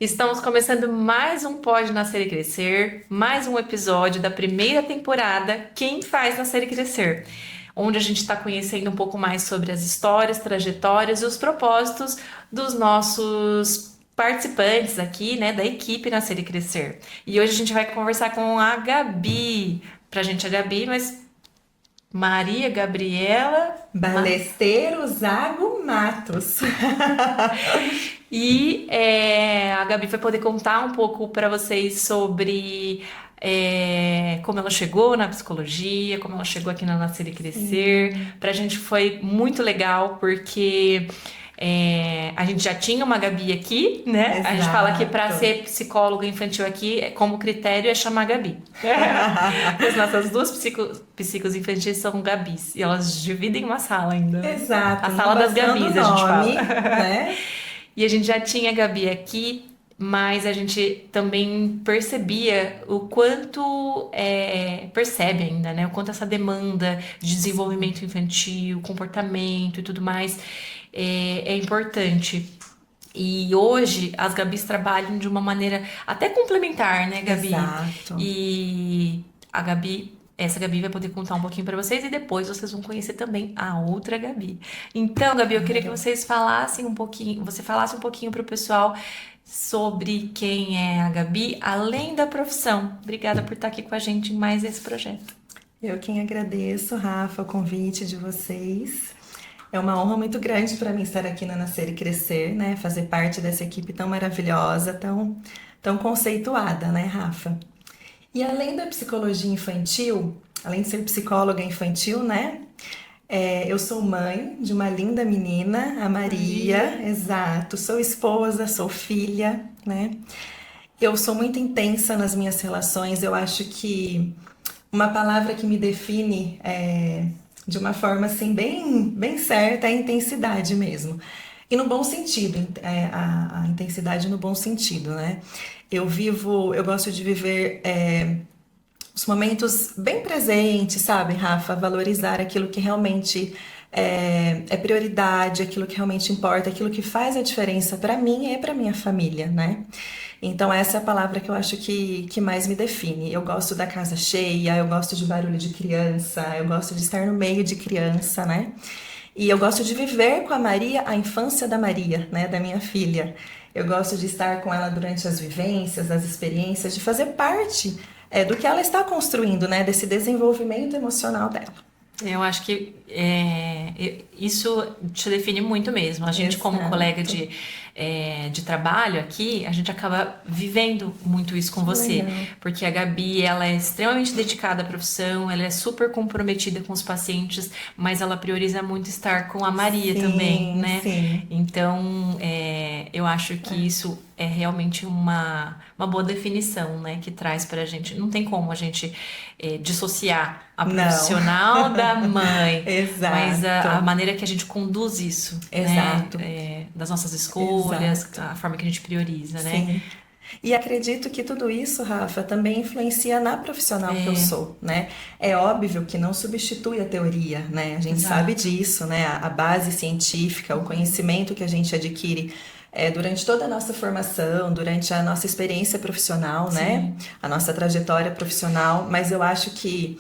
Estamos começando mais um Pode Nascer e Crescer, mais um episódio da primeira temporada Quem Faz Nascer e Crescer, onde a gente está conhecendo um pouco mais sobre as histórias, trajetórias e os propósitos dos nossos participantes aqui, né, da equipe Nascer e Crescer. E hoje a gente vai conversar com a Gabi. Pra gente é Gabi, mas Maria Gabriela. Balesteiro Zago Matos. A Gabi vai poder contar um pouco para vocês sobre como ela chegou na psicologia, como ela chegou aqui na Nascer e Crescer. Sim, Para a gente foi muito legal, porque a gente já tinha uma Gabi aqui, né? A gente fala que para exato. ser psicóloga infantil aqui, como critério é chamar Gabi. As nossas duas psicos infantis são Gabis, e elas dividem uma sala ainda. A Exato, não sala das bastando o Gabis, a gente fala. nome, né? E a gente já tinha a Gabi aqui, mas a gente também percebia o quanto percebe ainda, né? O quanto essa demanda de desenvolvimento infantil, comportamento e tudo mais é importante. E hoje as Gabis trabalham de uma maneira até complementar, né, Gabi? Exato. E essa Gabi vai poder contar um pouquinho para vocês e depois vocês vão conhecer também a outra Gabi. Então, Gabi, eu queria que Claro. vocês falassem um pouquinho, você falasse um pouquinho para o pessoal sobre quem é a Gabi, além da profissão. Obrigada por estar aqui com a gente em mais esse projeto. Eu quem agradeço, Rafa, o convite de vocês. É uma honra muito grande para mim estar aqui na Nascer e Crescer, né? Fazer parte dessa equipe tão maravilhosa, tão conceituada, né, Rafa? E além da psicologia infantil, além de ser psicóloga infantil, né? Eu sou mãe de uma linda menina, a Maria. Maria, exato. Sou esposa, sou filha, né? Eu sou muito intensa nas minhas relações. Eu acho que uma palavra que me define de uma forma assim bem certa é a intensidade mesmo. E no bom sentido, a intensidade no bom sentido, né? Eu gosto de viver os momentos bem presentes, sabe, Rafa? Valorizar aquilo que realmente é prioridade, aquilo que realmente importa, aquilo que faz a diferença para mim e para minha família, né? Então, essa é a palavra que eu acho que mais me define. Eu gosto da casa cheia, eu gosto de barulho de criança, eu gosto de estar no meio de criança, né? E eu gosto de viver com a Maria a infância da Maria, né, da minha filha. Eu gosto de estar com ela durante as vivências, as experiências, de fazer parte do que ela está construindo, né, desse desenvolvimento emocional dela. Eu acho que isso te define muito mesmo. A gente, como colega Exato. de trabalho aqui, a gente acaba vivendo muito isso com Que você. legal. Porque a Gabi, ela é extremamente dedicada à profissão, ela é super comprometida com os pacientes, mas ela prioriza muito estar com a Maria também, Sim, né? sim. Então, eu acho que isso é realmente uma boa definição, né, que traz pra gente. Não tem como a gente dissociar a Não. profissional da mãe, mas a Exato. maneira que a gente conduz isso, né, Exato. das nossas escolhas, Exato. a forma que a gente prioriza, né? Sim. E acredito que tudo isso, Rafa, também influencia na profissional que eu É, sou, né? É óbvio que não substitui a teoria, né? A gente sabe exato. disso, né? A base científica, o conhecimento que a gente adquire durante toda a nossa formação, durante a nossa experiência profissional, né? Sim, A nossa trajetória profissional, mas eu acho que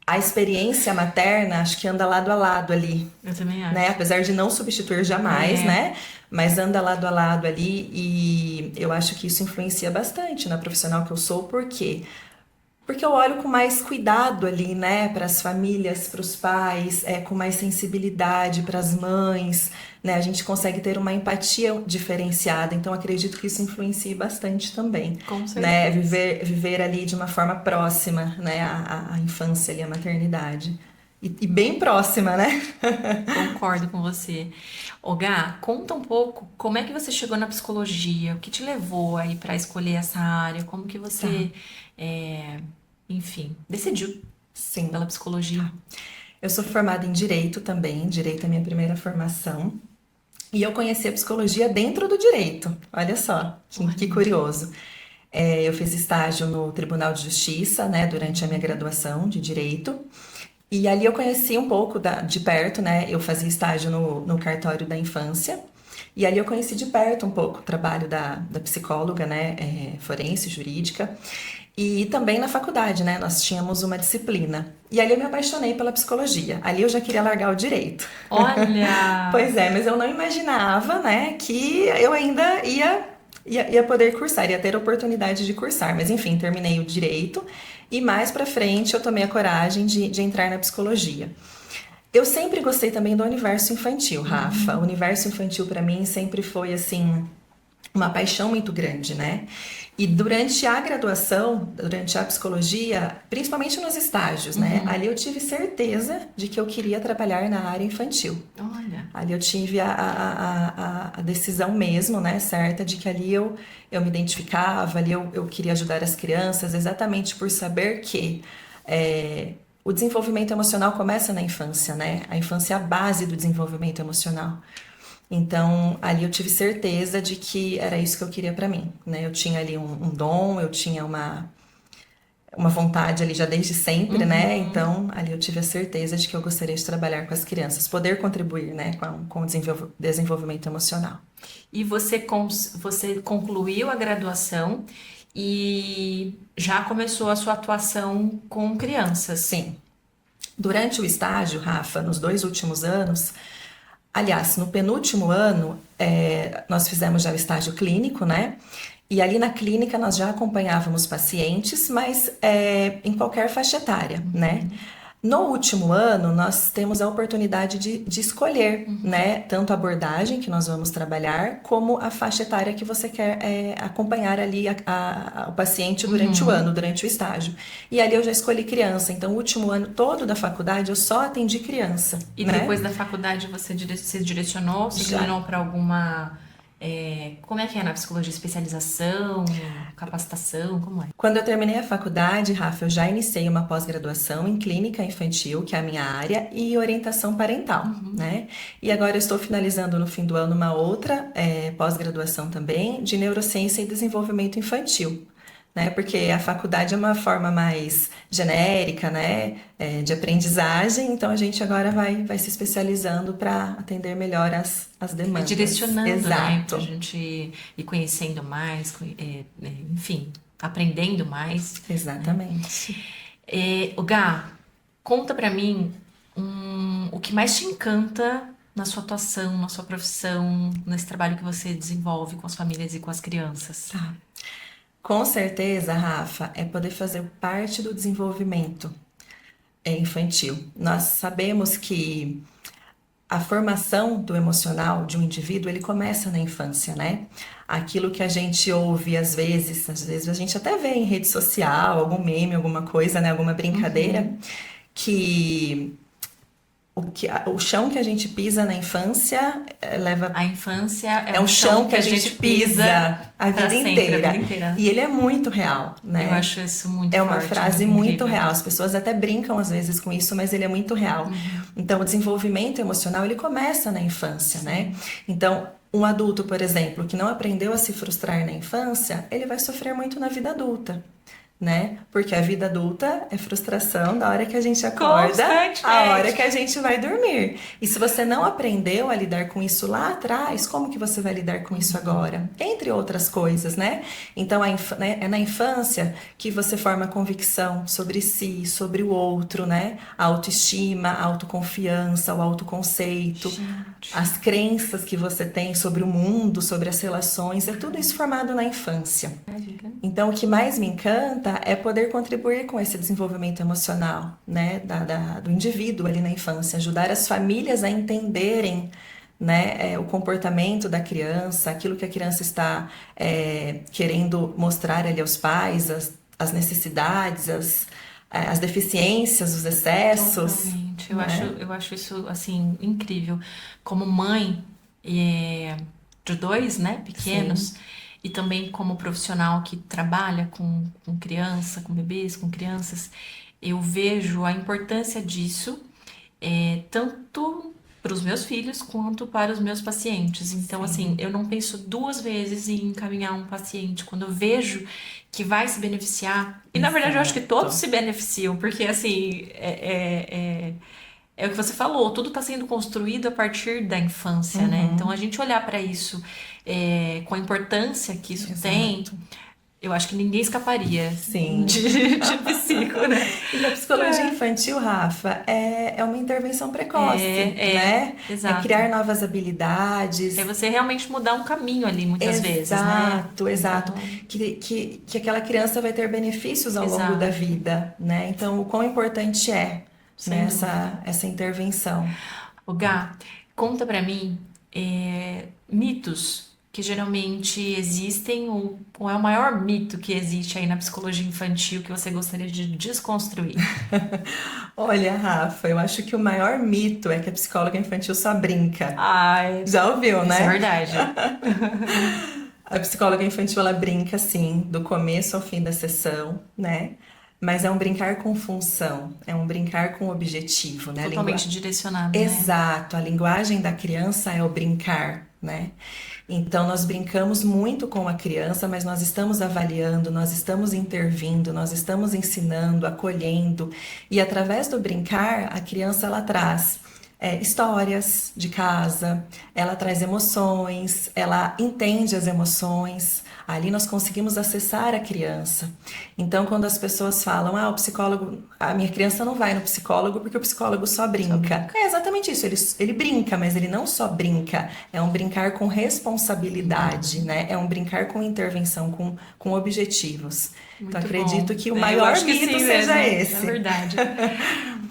a experiência materna, acho que anda lado a lado ali, eu também né? acho. Apesar de não substituir jamais, É, né? Mas anda lado a lado ali e eu acho que isso influencia bastante na profissional que eu sou, por quê? Porque eu olho com mais cuidado ali, né, para as famílias, para os pais, com mais sensibilidade para as mães, né? A gente consegue ter uma empatia diferenciada, então acredito que isso influencia bastante também, com né? certeza. Viver ali de uma forma próxima, né, à infância ali, à maternidade. E bem próxima, né? Concordo com você. Ô, Gá, conta um pouco como é que você chegou na psicologia, o que te levou aí para escolher essa área, como que Tá, você, é, enfim, decidiu sim. pela psicologia. Tá. Eu sou formada em Direito também, Direito é a minha primeira formação. E eu conheci a psicologia dentro do direito. Olha só, que Olha, curioso. Eu fiz estágio no Tribunal de Justiça, né, durante a minha graduação de Direito. E ali eu conheci um pouco de perto, né? Eu fazia estágio no cartório da infância. E ali eu conheci de perto um pouco o trabalho da psicóloga, né, forense, jurídica. E também na faculdade, né, nós tínhamos uma disciplina. E ali eu me apaixonei pela psicologia. Ali eu já queria largar o direito. Olha! Pois é, mas eu não imaginava, né, que eu ainda ia poder cursar, ia ter a oportunidade de cursar. Mas enfim, terminei o direito e mais pra frente eu tomei a coragem de entrar na psicologia. Eu sempre gostei também do universo infantil, Rafa. O universo infantil pra mim sempre foi assim uma paixão muito grande, né? E durante a graduação, durante a psicologia, principalmente nos estágios, né? Ali eu tive certeza de que eu queria trabalhar na área infantil. Olha! Ali eu tive a decisão mesmo, né, certa, de que ali eu me identificava, ali eu queria ajudar as crianças, exatamente por saber que o desenvolvimento emocional começa na infância, né? A infância é a base do desenvolvimento emocional. Então, ali eu tive certeza de que era isso que eu queria para mim, né? Eu tinha ali um dom, eu tinha uma vontade ali já desde sempre, né? Então, ali eu tive a certeza de que eu gostaria de trabalhar com as crianças, poder contribuir, né, com o desenvolvimento emocional. E você concluiu a graduação e já começou a sua atuação com crianças. Sim. Durante o estágio, Rafa, nos 2 últimos anos, aliás, no penúltimo ano, nós fizemos já o estágio clínico, né? E ali na clínica nós já acompanhávamos pacientes, mas em qualquer faixa etária, né? No último ano, nós temos a oportunidade de escolher, né? Tanto a abordagem que nós vamos trabalhar, como a faixa etária que você quer acompanhar ali o paciente durante o ano, durante o estágio. E ali eu já escolhi criança, então o último ano todo da faculdade eu só atendi criança, E né? depois da faculdade você se direcionou, se Já. inclinou para alguma. Como é que é na psicologia? Especialização, capacitação, como é? Quando eu terminei a faculdade, Rafa, eu já iniciei uma pós-graduação em clínica infantil, que é a minha área, e orientação parental, né? E agora eu estou finalizando no fim do ano uma outra pós-graduação também de neurociência e desenvolvimento infantil, né? Porque a faculdade é uma forma mais genérica, né? De aprendizagem, então a gente agora vai se especializando para atender melhor as demandas. Direcionando, né? Exato. Pra gente ir conhecendo mais, enfim, aprendendo mais. Exatamente. Gá, conta pra mim o que mais te encanta na sua atuação, na sua profissão, nesse trabalho que você desenvolve com as famílias e com as crianças. Tá. Com certeza, Rafa, é poder fazer parte do desenvolvimento infantil. Nós sabemos que a formação do emocional de um indivíduo, ele começa na infância, né? Aquilo que a gente ouve às vezes a gente até vê em rede social, algum meme, alguma coisa, né? Alguma brincadeira, que o chão que a gente pisa na infância leva. A infância É um chão que a gente pisa a vida inteira. inteira. E ele é muito real, né? Eu acho isso muito É uma forte, frase muito muito incrível. real. As pessoas até brincam às vezes com isso, mas ele é muito real. Então, o desenvolvimento emocional, ele começa na infância, né? Então, um adulto, por exemplo, que não aprendeu a se frustrar na infância, ele vai sofrer muito na vida adulta, né? Porque a vida adulta é frustração da hora que a gente acorda, Constantemente. a hora que a gente vai dormir. E se você não aprendeu a lidar com isso lá atrás, como que você vai lidar com isso agora? Entre outras coisas, né? Então, né, é na infância que você forma convicção sobre si, sobre o outro, né? A autoestima, a autoconfiança, o autoconceito, as crenças que você tem sobre o mundo, sobre as relações, é tudo isso formado na infância. Então, o que mais me encanta é poder contribuir com esse desenvolvimento emocional, né, do indivíduo ali na infância, ajudar as famílias a entenderem, né, o comportamento da criança, aquilo que a criança está querendo mostrar ali aos pais, as necessidades, as deficiências, os excessos. Totalmente. né? Eu acho isso, assim, incrível. Como mãe de dois, né, pequenos, e também como profissional que trabalha com criança, com bebês, com crianças, eu vejo a importância disso, tanto para os meus filhos quanto para os meus pacientes. Então, assim, eu não penso duas vezes em encaminhar um paciente quando eu vejo que vai se beneficiar. E, na verdade, eu acho que todos se beneficiam, porque, assim, é o que você falou, tudo está sendo construído a partir da infância, né? Então, a gente olhar para isso com a importância que isso tem, Exato. eu acho que ninguém escaparia Sim. de psico, né? E a psicologia infantil, Rafa, é uma intervenção precoce, né? É Exato. criar novas É habilidades. você realmente mudar um caminho ali, muitas vezes, né? Exato, exato. Então, Que aquela criança vai ter benefícios ao longo da exato, vida, né? Então, o quão importante é, né, sem dúvida. essa intervenção. O Gá, conta pra mim mitos que geralmente existem, ou qual é o maior mito que existe aí na psicologia infantil que você gostaria de desconstruir? Olha, Rafa, eu acho que o maior mito é que a psicóloga infantil só brinca. Ah, Já ouviu, isso é né? verdade. A psicóloga infantil, ela brinca, assim, do começo ao fim da sessão, né? Mas é um brincar com função, é um brincar com objetivo, né? Totalmente direcionado, né? Exato, a linguagem da criança é o brincar, né? Então, nós brincamos muito com a criança, mas nós estamos avaliando, nós estamos intervindo, nós estamos ensinando, acolhendo, e através do brincar, a criança ela traz histórias de casa, ela traz emoções, ela entende as emoções. Ali nós conseguimos acessar a criança. Então, quando as pessoas falam, o psicólogo, a minha criança não vai no psicólogo porque o psicólogo só Só brinca. brinca. É exatamente isso, ele brinca, mas ele não só brinca, é um brincar com responsabilidade, né? É um brincar com intervenção, com objetivos. Então, Muito bom. acredito que o Eu maior acho que mito sim seja mesmo, é esse. verdade.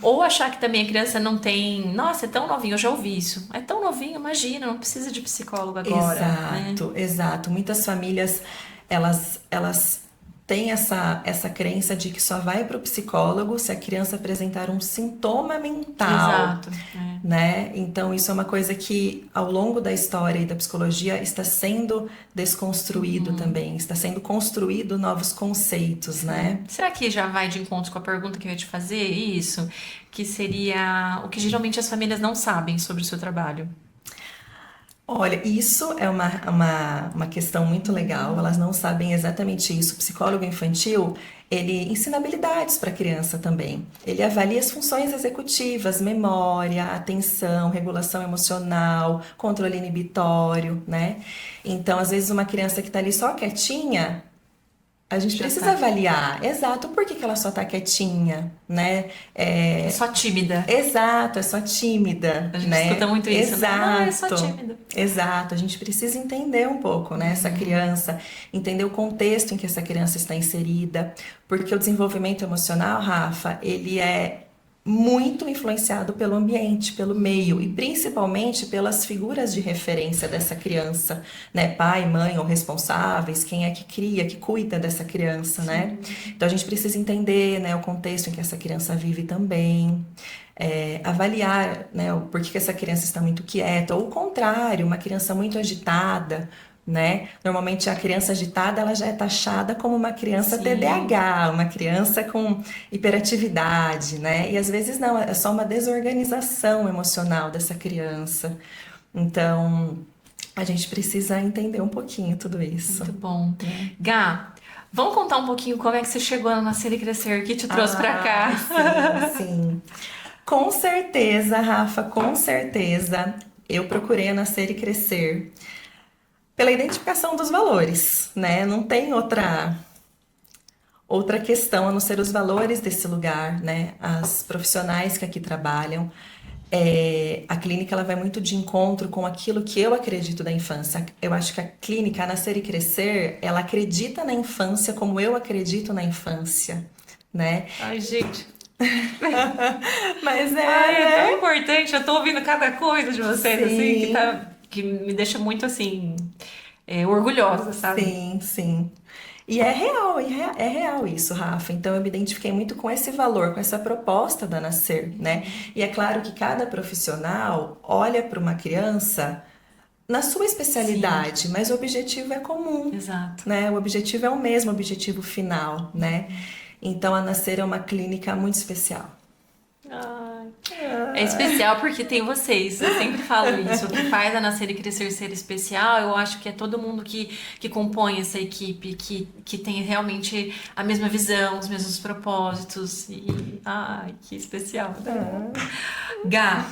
Ou achar que também a criança não tem. Nossa, é tão novinho, eu já ouvi isso. É tão novinho, imagina, não precisa de psicólogo agora, né? Exato, exato. Muitas famílias elas têm essa crença de que só vai para o psicólogo se a criança apresentar um sintoma mental, Exato. né? Então isso é uma coisa que ao longo da história e da psicologia está sendo desconstruído também, está sendo construído novos conceitos, né? Será que já vai de encontro com a pergunta que eu ia te fazer? Isso, que seria o que geralmente as famílias não sabem sobre o seu trabalho. Olha, isso é uma questão muito legal. Elas não sabem exatamente isso. O psicólogo infantil, ele ensina habilidades para a criança também. Ele avalia as funções executivas, memória, atenção, regulação emocional, controle inibitório, né? Então, às vezes, uma criança que está ali só quietinha, a gente Já precisa tá. avaliar, exato, por que que ela só está quietinha, né? É só tímida. Exato, é só tímida, A gente escuta né? muito isso, né? Ah, é só Exato, tímida. exato. A gente precisa entender um pouco, né, essa criança, entender o contexto em que essa criança está inserida, porque o desenvolvimento emocional, Rafa, ele é muito influenciado pelo ambiente, pelo meio e principalmente pelas figuras de referência dessa criança, né? Pai, mãe ou responsáveis, quem é que cria, que cuida dessa criança, né? Então a gente precisa entender, né, o contexto em que essa criança vive também. Avaliar, né, o porquê que essa criança está muito quieta, ou o contrário, uma criança muito agitada, né? Normalmente a criança agitada ela já é taxada como uma criança Sim. TDAH, uma criança com hiperatividade, né? E às vezes não, é só uma desorganização emocional dessa criança. Então, a gente precisa entender um pouquinho tudo isso. Muito bom. Gá, vamos contar um pouquinho como é que você chegou a Nascer e Crescer, que te trouxe pra cá. Sim, sim. Com certeza, Rafa, com certeza. Eu procurei a Nascer e Crescer pela identificação dos valores, né? Não tem outra questão a não ser os valores desse lugar, né? As profissionais que aqui trabalham. A clínica ela vai muito de encontro com aquilo que eu acredito da infância. Eu acho que a clínica, a Nascer e Crescer, ela acredita na infância como eu acredito na infância, né? Ai, gente. Mas Ai, é tão né? importante. Eu tô ouvindo cada coisa de vocês, assim, Sim, que me deixa muito, assim, orgulhosa, sabe? sim, sim. E é real isso, Rafa. Então eu me identifiquei muito com esse valor, com essa proposta da Nascer, né? E é claro que cada profissional olha para uma criança na sua Sim, especialidade, mas o objetivo é comum, exato. né? O objetivo é o mesmo, o objetivo final, né? Então a Nascer é uma clínica muito especial. Ai. É especial porque tem vocês. Eu sempre falo isso. O que faz a Nascer e Crescer ser especial, eu acho que é todo mundo que compõe essa equipe, que tem realmente a mesma visão, os mesmos propósitos. E Ai, que especial, né? Ah, Gá,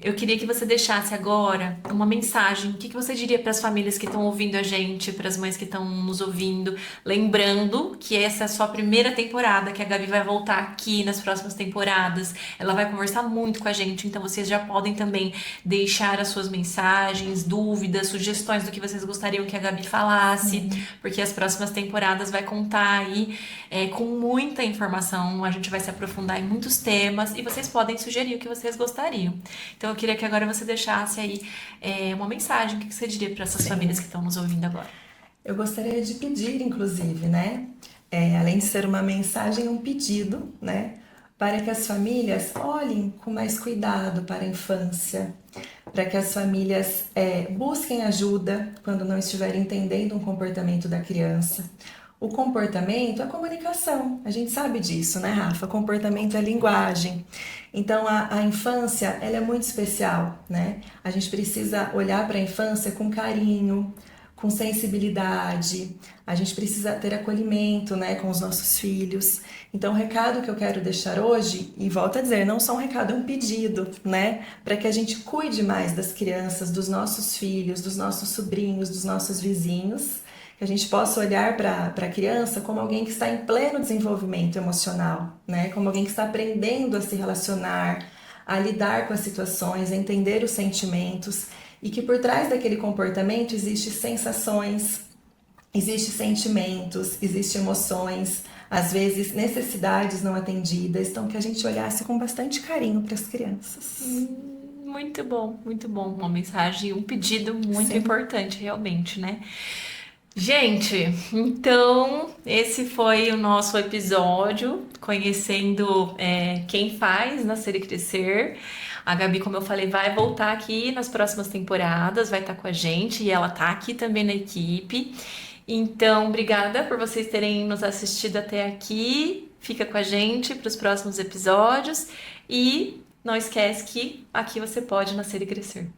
eu queria que você deixasse agora uma mensagem. O que que você diria para as famílias que estão ouvindo a gente, para as mães que estão nos ouvindo? Lembrando que essa é a sua primeira temporada, que a Gabi vai voltar aqui nas próximas temporadas. Ela vai conversar muito com a gente, então vocês já podem também deixar as suas mensagens, dúvidas, sugestões do que vocês gostariam que a Gabi falasse, porque as próximas temporadas vai contar aí com muita informação. A gente vai se aprofundar em muitos temas e vocês podem sugerir o que vocês gostariam. Então eu queria que agora você deixasse aí uma mensagem. O que você diria para essas famílias sim. que estão nos ouvindo agora? Eu gostaria de pedir, inclusive, né? Além de ser uma mensagem, um pedido, né? Para que as famílias olhem com mais cuidado para a infância, para que as famílias busquem ajuda quando não estiverem entendendo um comportamento da criança. O comportamento é comunicação, a gente sabe disso, né, Rafa? Comportamento é linguagem. Então, a infância, ela é muito especial, né? A gente precisa olhar para a infância com carinho, com sensibilidade, a gente precisa ter acolhimento, né, com os nossos filhos. Então, o recado que eu quero deixar hoje, e volto a dizer, não só um recado, é um pedido, né, para que a gente cuide mais das crianças, dos nossos filhos, dos nossos sobrinhos, dos nossos vizinhos, que a gente possa olhar para a criança como alguém que está em pleno desenvolvimento emocional, né, como alguém que está aprendendo a se relacionar, a lidar com as situações, a entender os sentimentos e que por trás daquele comportamento existem sensações, existem sentimentos, existem emoções, às vezes necessidades não atendidas, então que a gente olhasse com bastante carinho para as crianças. Muito bom, muito bom. Uma mensagem, um pedido muito Sim, importante, realmente, né? Gente, então esse foi o nosso episódio conhecendo quem faz Nascer e Crescer. A Gabi, como eu falei, vai voltar aqui nas próximas temporadas, vai estar com a gente e ela tá aqui também na equipe. Então, obrigada por vocês terem nos assistido até aqui. Fica com a gente para os próximos episódios e não esquece que aqui você pode nascer e crescer.